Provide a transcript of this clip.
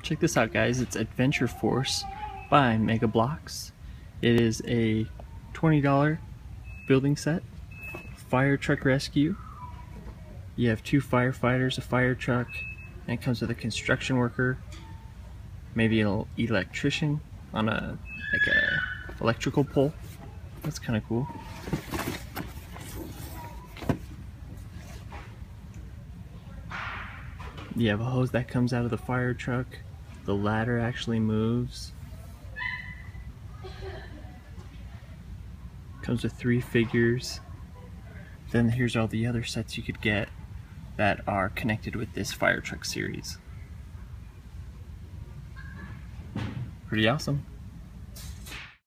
Check this out, guys. It's Adventure Force by Bloks. It is a $20 building set. Fire truck rescue. You have 2 firefighters, a fire truck, and it comes with a construction worker, maybe an electrician on a electrical pole. That's kind of cool. You have a hose that comes out of the fire truck. The ladder actually moves. Comes with 3 figures. Then here's all the other sets you could get that are connected with this fire truck series. Pretty awesome.